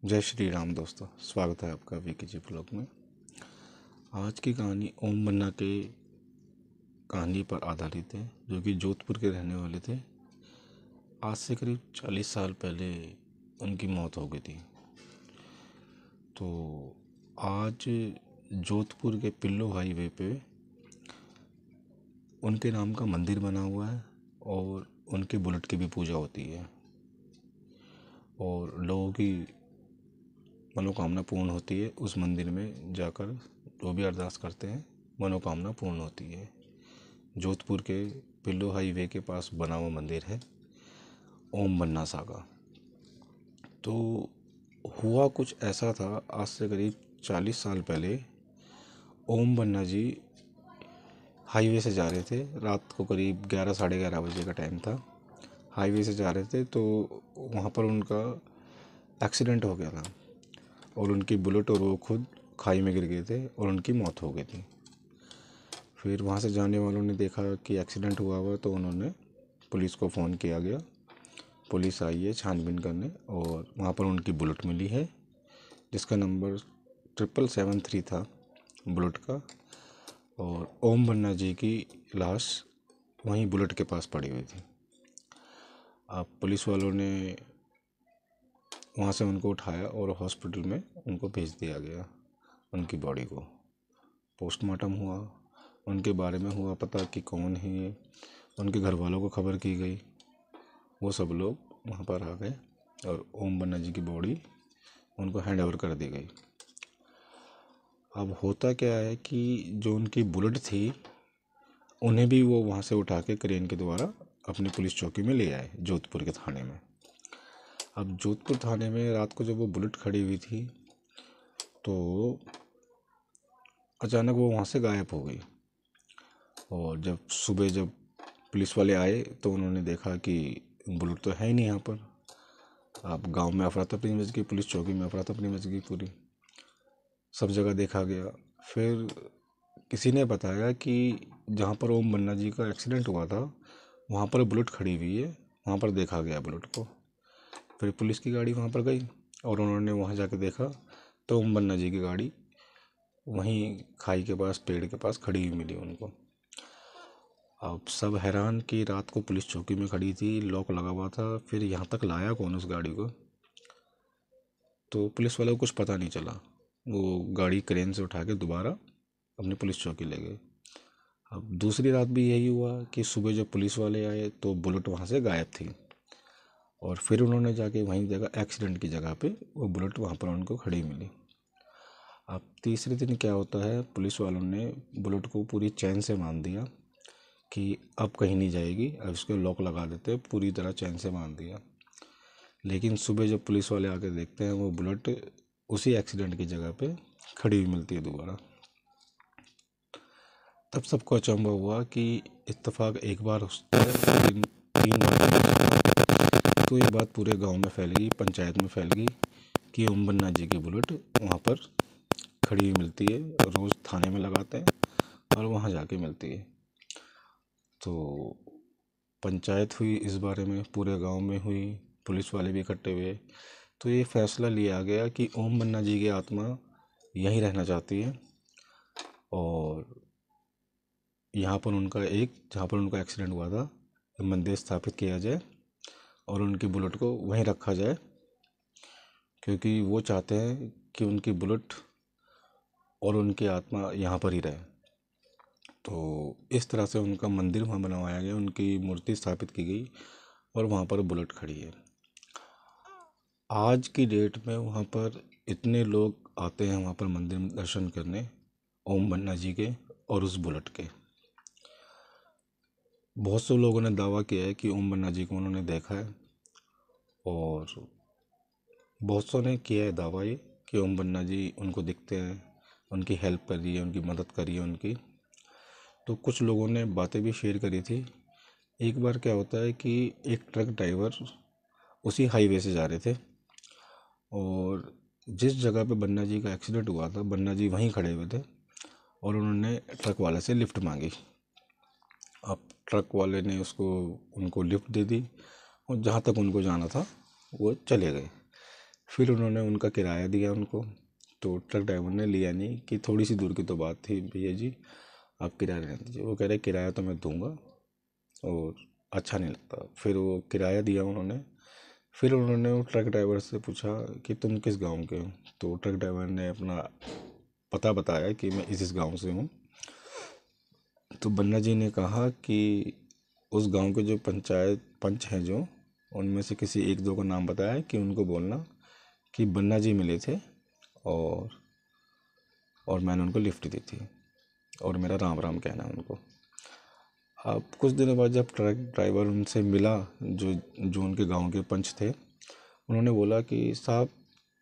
जय श्री राम दोस्तों, स्वागत है आपका वीके जी ब्लॉग में। आज की कहानी ओम मन्ना के कहानी पर आधारित है, जो कि जोधपुर के रहने वाले थे। आज से करीब 40 साल पहले उनकी मौत हो गई थी। तो आज जोधपुर के पिल्लो हाईवे पे उनके नाम का मंदिर बना हुआ है और उनके बुलेट की भी पूजा होती है और लोगों की मनोकामना पूर्ण होती है। उस मंदिर में जाकर जो भी अरदास करते हैं मनोकामना पूर्ण होती है। जोधपुर के पिल्लो हाईवे के पास बना हुआ मंदिर है ओम मन्ना सागा। तो हुआ कुछ ऐसा था, आज से करीब 40 साल पहले ओम मन्ना जी हाईवे से जा रहे थे। रात को करीब 11 साढ़े 11 बजे का टाइम था। हाईवे से जा रहे थे तो वहाँ पर उनका एक्सीडेंट हो गया था और उनकी बुलेट और वो खुद खाई में गिर गए थे और उनकी मौत हो गई थी। फिर वहाँ से जाने वालों ने देखा कि एक्सीडेंट हुआ तो उन्होंने पुलिस को फ़ोन किया गया। पुलिस आई है छानबीन करने और वहाँ पर उनकी बुलेट मिली है, जिसका नंबर 7773 था बुलेट का। और ओम मन्ना जी की लाश वहीं बुलेट के पास पड़ी हुई थी। अब पुलिस वालों ने वहाँ से उनको उठाया और हॉस्पिटल में उनको भेज दिया गया। उनकी बॉडी को पोस्टमार्टम हुआ, उनके बारे में हुआ पता कि कौन है ये। उनके घर वालों को खबर की गई, वो सब लोग वहाँ पर आ गए और ओम मन्ना जी की बॉडी उनको हैंड ओवर कर दी गई। अब होता क्या है कि जो उनकी बुलेट थी उन्हें भी वो वहाँ से उठा के क्रेन के द्वारा अपनी पुलिस चौकी में ले आए, जोधपुर के थाने में। अब जोधपुर थाने में रात को जब वो बुलेट खड़ी हुई थी तो अचानक वो वहाँ से गायब हो गई। और जब पुलिस वाले आए तो उन्होंने देखा कि बुलेट तो है ही नहीं यहाँ पर। अब गांव में अफरा तफरी मच गई, पुलिस चौकी में अफरा तफरी मच गई पूरी, सब जगह देखा गया। फिर किसी ने बताया कि जहाँ पर ओम मन्ना जी का एक्सीडेंट हुआ था वहाँ पर बुलेट खड़ी हुई है, वहाँ पर देखा गया बुलेट को। फिर पुलिस की गाड़ी वहाँ पर गई और उन्होंने वहाँ जाके देखा तो ओम मन्ना जी की गाड़ी वहीं खाई के पास, पेड़ के पास खड़ी हुई मिली उनको। अब सब हैरान कि रात को पुलिस चौकी में खड़ी थी, लॉक लगा हुआ था, फिर यहाँ तक लाया कौन उस गाड़ी को। तो पुलिस वालों को कुछ पता नहीं चला। वो गाड़ी क्रेन से उठा के दोबारा अपनी पुलिस चौकी ले गए। अब दूसरी रात भी यही हुआ कि सुबह जब पुलिस वाले आए तो बुलेट वहाँ से गायब थी और फिर उन्होंने जाके वहीं देखा एक्सीडेंट की जगह पे वो बुलेट वहाँ पर उनको खड़ी मिली। अब तीसरे दिन क्या होता है, पुलिस वालों ने बुलेट को पूरी चैन से बांध दिया कि अब कहीं नहीं जाएगी, अब इसको लॉक लगा देते, पूरी तरह चैन से बांध दिया। लेकिन सुबह जब पुलिस वाले आके देखते हैं वो बुलेट उसी एक्सीडेंट की जगह पे खड़ी हुई मिलती है दोबारा। तब सबको अचंभा हुआ कि इत्तेफाक एक बार होता है, लेकिन 3 बार नहीं होता। तो ये बात पूरे गांव में फैल गई, पंचायत में फैल गई कि ओम मन्ना जी की बुलेट वहाँ पर खड़ी हुई मिलती है, रोज़ थाने में लगाते हैं और वहाँ जाके मिलती है। तो पंचायत हुई इस बारे में, पूरे गांव में हुई, पुलिस वाले भी इकट्ठे हुए। तो ये फैसला लिया गया कि ओम मन्ना जी की आत्मा यहीं रहना चाहती है और यहाँ पर जहाँ पर उनका एक्सीडेंट हुआ था मंदिर स्थापित किया जाए और उनकी बुलेट को वहीं रखा जाए, क्योंकि वो चाहते हैं कि उनकी बुलेट और उनकी आत्मा यहाँ पर ही रहे। तो इस तरह से उनका मंदिर वहाँ बनवाया गया, उनकी मूर्ति स्थापित की गई और वहाँ पर बुलेट खड़ी है। आज की डेट में वहाँ पर इतने लोग आते हैं वहाँ पर मंदिर में दर्शन करने ओम मन्ना जी के और उस बुलेट के। बहुत से लोगों ने दावा किया है कि ओम मन्ना जी को उन्होंने देखा है और बहुत सौ ने किया है दावा ये कि ओम मन्ना जी उनको दिखते हैं, उनकी हेल्प कर रही है, उनकी मदद कर रही है उनकी। तो कुछ लोगों ने बातें भी शेयर करी थी। एक बार क्या होता है कि एक ट्रक ड्राइवर उसी हाईवे से जा रहे थे और जिस जगह पे बन्ना जी का एक्सीडेंट हुआ था बन्ना जी वहीं खड़े हुए थे और उन्होंने ट्रक वाले से लिफ्ट मांगी। अब ट्रक वाले ने उनको लिफ्ट दे दी और जहाँ तक उनको जाना था वो चले गए। फिर उन्होंने उनका किराया दिया उनको, तो ट्रक ड्राइवर ने लिया नहीं, कि थोड़ी सी दूर की तो बात थी, भैया जी आप किराया रहने दीजिए। वो कह रहे किराया तो मैं दूंगा और अच्छा नहीं लगता। फिर वो किराया दिया उन्होंने। फिर उन्होंने वो ट्रक ड्राइवर से पूछा कि तुम किस गांव के हो, तो ट्रक ड्राइवर ने अपना पता बताया कि मैं इस गांव से हूँ। तो बन्ना जी ने कहा कि उस गांव के जो पंचायत पंच हैं जो, उनमें से किसी एक दो का नाम बताया कि उनको बोलना कि बन्ना जी मिले थे और मैंने उनको लिफ्ट दी थी, और मेरा राम राम कहना उनको। अब कुछ दिनों बाद जब ट्रक ड्राइवर उनसे मिला, जो जो उनके गांव के पंच थे, उन्होंने बोला कि साहब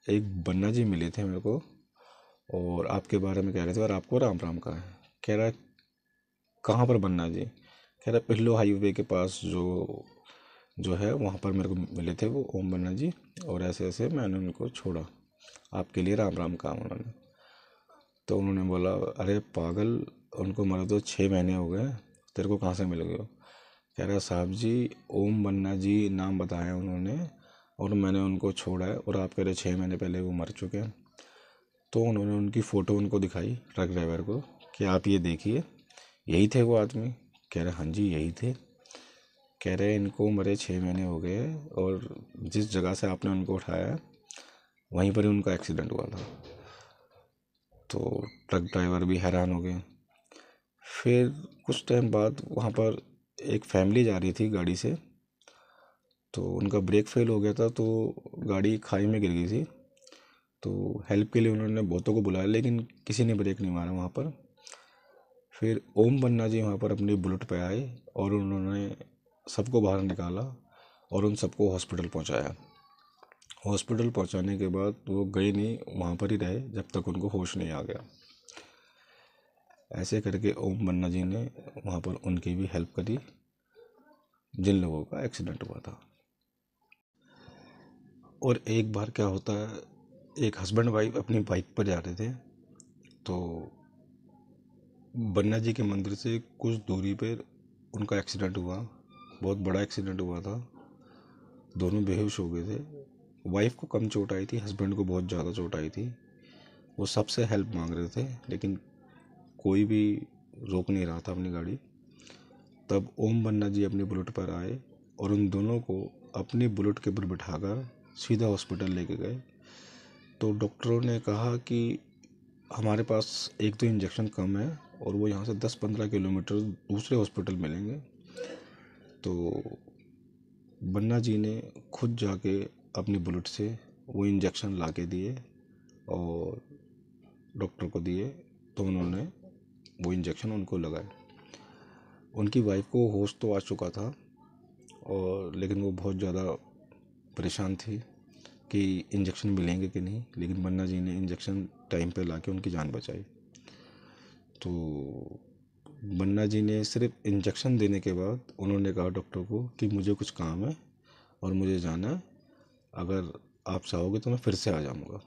एक बन्ना जी मिले थे मेरे को और आपके बारे में कह रहे थे और आपको राम राम कहा है। कह रहा है कहाँ पर बन्ना जी? कह रहा पिल्लो हाईवे के पास जो जो है वहाँ पर मेरे को मिले थे वो ओम बन्ना जी, और ऐसे ऐसे मैंने उनको छोड़ा, आपके लिए राम राम कहा उन्होंने। तो उन्होंने बोला अरे पागल, उनको मरे तो 6 महीने हो गए, तेरे को कहाँ से मिल गए हो? कह रहा साहब जी ओम बन्ना जी नाम बताया उन्होंने और मैंने उनको छोड़ा है, और आप कह रहे 6 महीने पहले वो मर चुके हैं। तो उन्होंने उनकी फ़ोटो उनको दिखाई ट्रक ड्राइवर को कि आप ये देखिए यही थे वो आदमी। कह रहे हाँ जी यही थे। कह रहे इनको मरे 6 महीने हो गए और जिस जगह से आपने उनको उठाया वहीं पर ही उनका एक्सीडेंट हुआ था। तो ट्रक ड्राइवर भी हैरान हो गए। फिर कुछ टाइम बाद वहाँ पर एक फैमिली जा रही थी गाड़ी से, तो उनका ब्रेक फेल हो गया था, तो गाड़ी खाई में गिर गई थी। तो हेल्प के लिए उन्होंने बहुतों को बुलाया लेकिन किसी ने ब्रेक नहीं मारा वहाँ पर। फिर ओम बन्ना जी वहाँ पर अपनी बुलेट पे आए और उन्होंने सबको बाहर निकाला और उन सबको हॉस्पिटल पहुँचाया। हॉस्पिटल पहुँचाने के बाद वो गए नहीं, वहाँ पर ही रहे जब तक उनको होश नहीं आ गया। ऐसे करके ओम बन्ना जी ने वहाँ पर उनकी भी हेल्प करी जिन लोगों का एक्सीडेंट हुआ था। और एक बार क्या होता है, एक हस्बैंड वाइफ अपनी बाइक पर जा रहे थे, तो बन्ना जी के मंदिर से कुछ दूरी पर उनका एक्सीडेंट हुआ। बहुत बड़ा एक्सीडेंट हुआ था, दोनों बेहोश हो गए थे। वाइफ को कम चोट आई थी, हस्बैंड को बहुत ज़्यादा चोट आई थी। वो सबसे हेल्प मांग रहे थे लेकिन कोई भी रोक नहीं रहा था अपनी गाड़ी। तब ओम बन्ना जी अपनी बुलेट पर आए और उन दोनों को अपनी बुलेट के ऊपर बिठाकर सीधा हॉस्पिटल लेके गए। तो डॉक्टरों ने कहा कि हमारे पास एक तो इंजेक्शन कम है और वो यहाँ से 10-15 किलोमीटर दूसरे हॉस्पिटल मिलेंगे। तो बन्ना जी ने खुद जाके अपनी बुलेट से वो इंजेक्शन ला के दिए और डॉक्टर को दिए, तो उन्होंने वो इंजेक्शन उनको लगाए। उनकी वाइफ को होश तो आ चुका था और लेकिन वो बहुत ज़्यादा परेशान थी कि इंजेक्शन मिलेंगे कि नहीं, लेकिन बन्ना जी ने इंजेक्शन टाइम पे लाके उनकी जान बचाई। तो बन्ना जी ने सिर्फ इंजेक्शन देने के बाद उन्होंने कहा डॉक्टर को कि मुझे कुछ काम है और मुझे जाना है, अगर आप चाहोगे तो मैं फिर से आ जाऊँगा।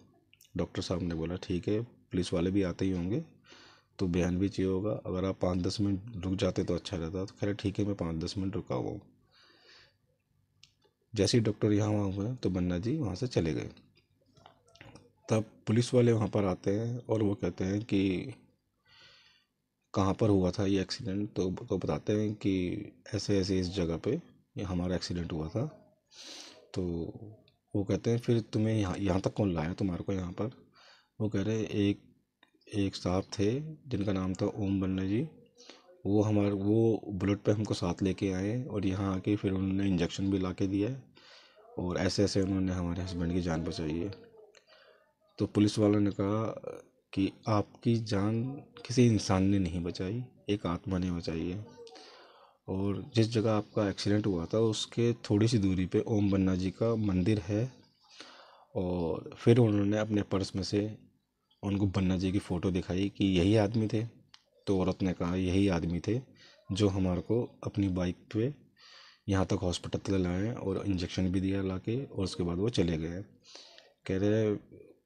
डॉक्टर साहब ने बोला ठीक है, पुलिस वाले भी आते ही होंगे तो बयान भी चाहिए होगा, अगर आप 5-10 मिनट रुक जाते तो अच्छा रहता। तो कह रहे ठीक है मैं 5-10 मिनट रुका हुआ हूँ। जैसे ही डॉक्टर यहाँ वहाँ हुए तो बन्ना जी वहाँ से चले गए। तब पुलिस वाले वहाँ पर आते हैं और वो कहते हैं कि कहाँ पर हुआ था ये एक्सीडेंट, तो बताते हैं कि ऐसे ऐसे इस जगह पे ये हमारा एक्सीडेंट हुआ था। तो वो कहते हैं फिर तुम्हें यहाँ यहाँ तक कौन लाया तुम्हारे को यहाँ पर? वो कह रहे एक एक साहब थे जिनका नाम था ओम बन्ना जी, वो बुलेट पे हमको साथ लेके आए और यहाँ आके फिर उन्होंने इंजेक्शन भी ला के दिया है और ऐसे ऐसे उन्होंने हमारे हस्बैंड की जान बचाई है। तो पुलिस वालों ने कहा कि आपकी जान किसी इंसान ने नहीं बचाई, एक आत्मा ने बचाई है। और जिस जगह आपका एक्सीडेंट हुआ था उसके थोड़ी सी दूरी पे ओम बन्ना जी का मंदिर है। और फिर उन्होंने अपने पर्स में से उनको बन्ना जी की फ़ोटो दिखाई कि यही आदमी थे। तो औरत ने कहा यही आदमी थे जो हमारे को अपनी बाइक पे यहाँ तक हॉस्पिटल तक लाए और इंजेक्शन भी दिया लाके, और उसके बाद वो चले गए। कह रहे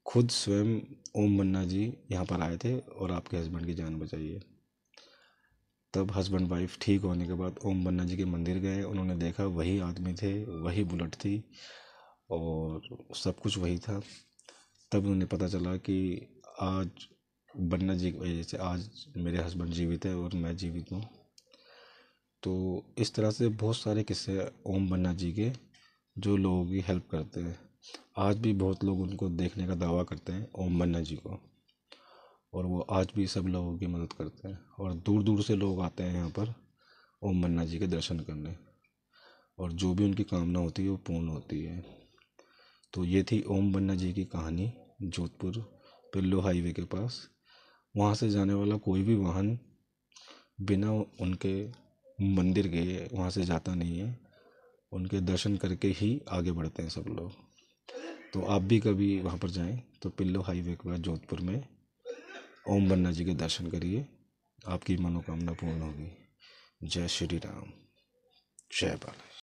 खुद स्वयं ओम बन्ना जी यहाँ पर आए थे और आपके हस्बैंड की जान बचाई है। तब हस्बैंड वाइफ ठीक होने के बाद ओम बन्ना जी के मंदिर गए, उन्होंने देखा वही आदमी थे, वही बुलेट थी और सब कुछ वही था। तब उन्हें पता चला कि आज बन्ना जी की वजह से आज मेरे हस्बैंड जीवित है और मैं जीवित हूँ। तो इस तरह से बहुत सारे किस्से ओम बन्ना जी के जो लोगों की हेल्प करते हैं। आज भी बहुत लोग उनको देखने का दावा करते हैं, ओम बन्ना जी को, और वो आज भी सब लोगों की मदद करते हैं और दूर दूर से लोग आते हैं यहाँ पर ओम बन्ना जी के दर्शन करने, और जो भी उनकी कामना होती है वो पूर्ण होती है। तो ये थी ओम बन्ना जी की कहानी, जोधपुर पिल्लो हाईवे के पास। वहाँ से जाने वाला कोई भी वाहन बिना उनके मंदिर गए वहाँ से जाता नहीं है, उनके दर्शन करके ही आगे बढ़ते हैं सब लोग। तो आप भी कभी वहाँ पर जाएं तो पिल्लो हाईवे के पास जोधपुर में ओम बन्ना जी के दर्शन करिए, आपकी मनोकामना पूर्ण होगी। जय श्री राम, जय बालाजी।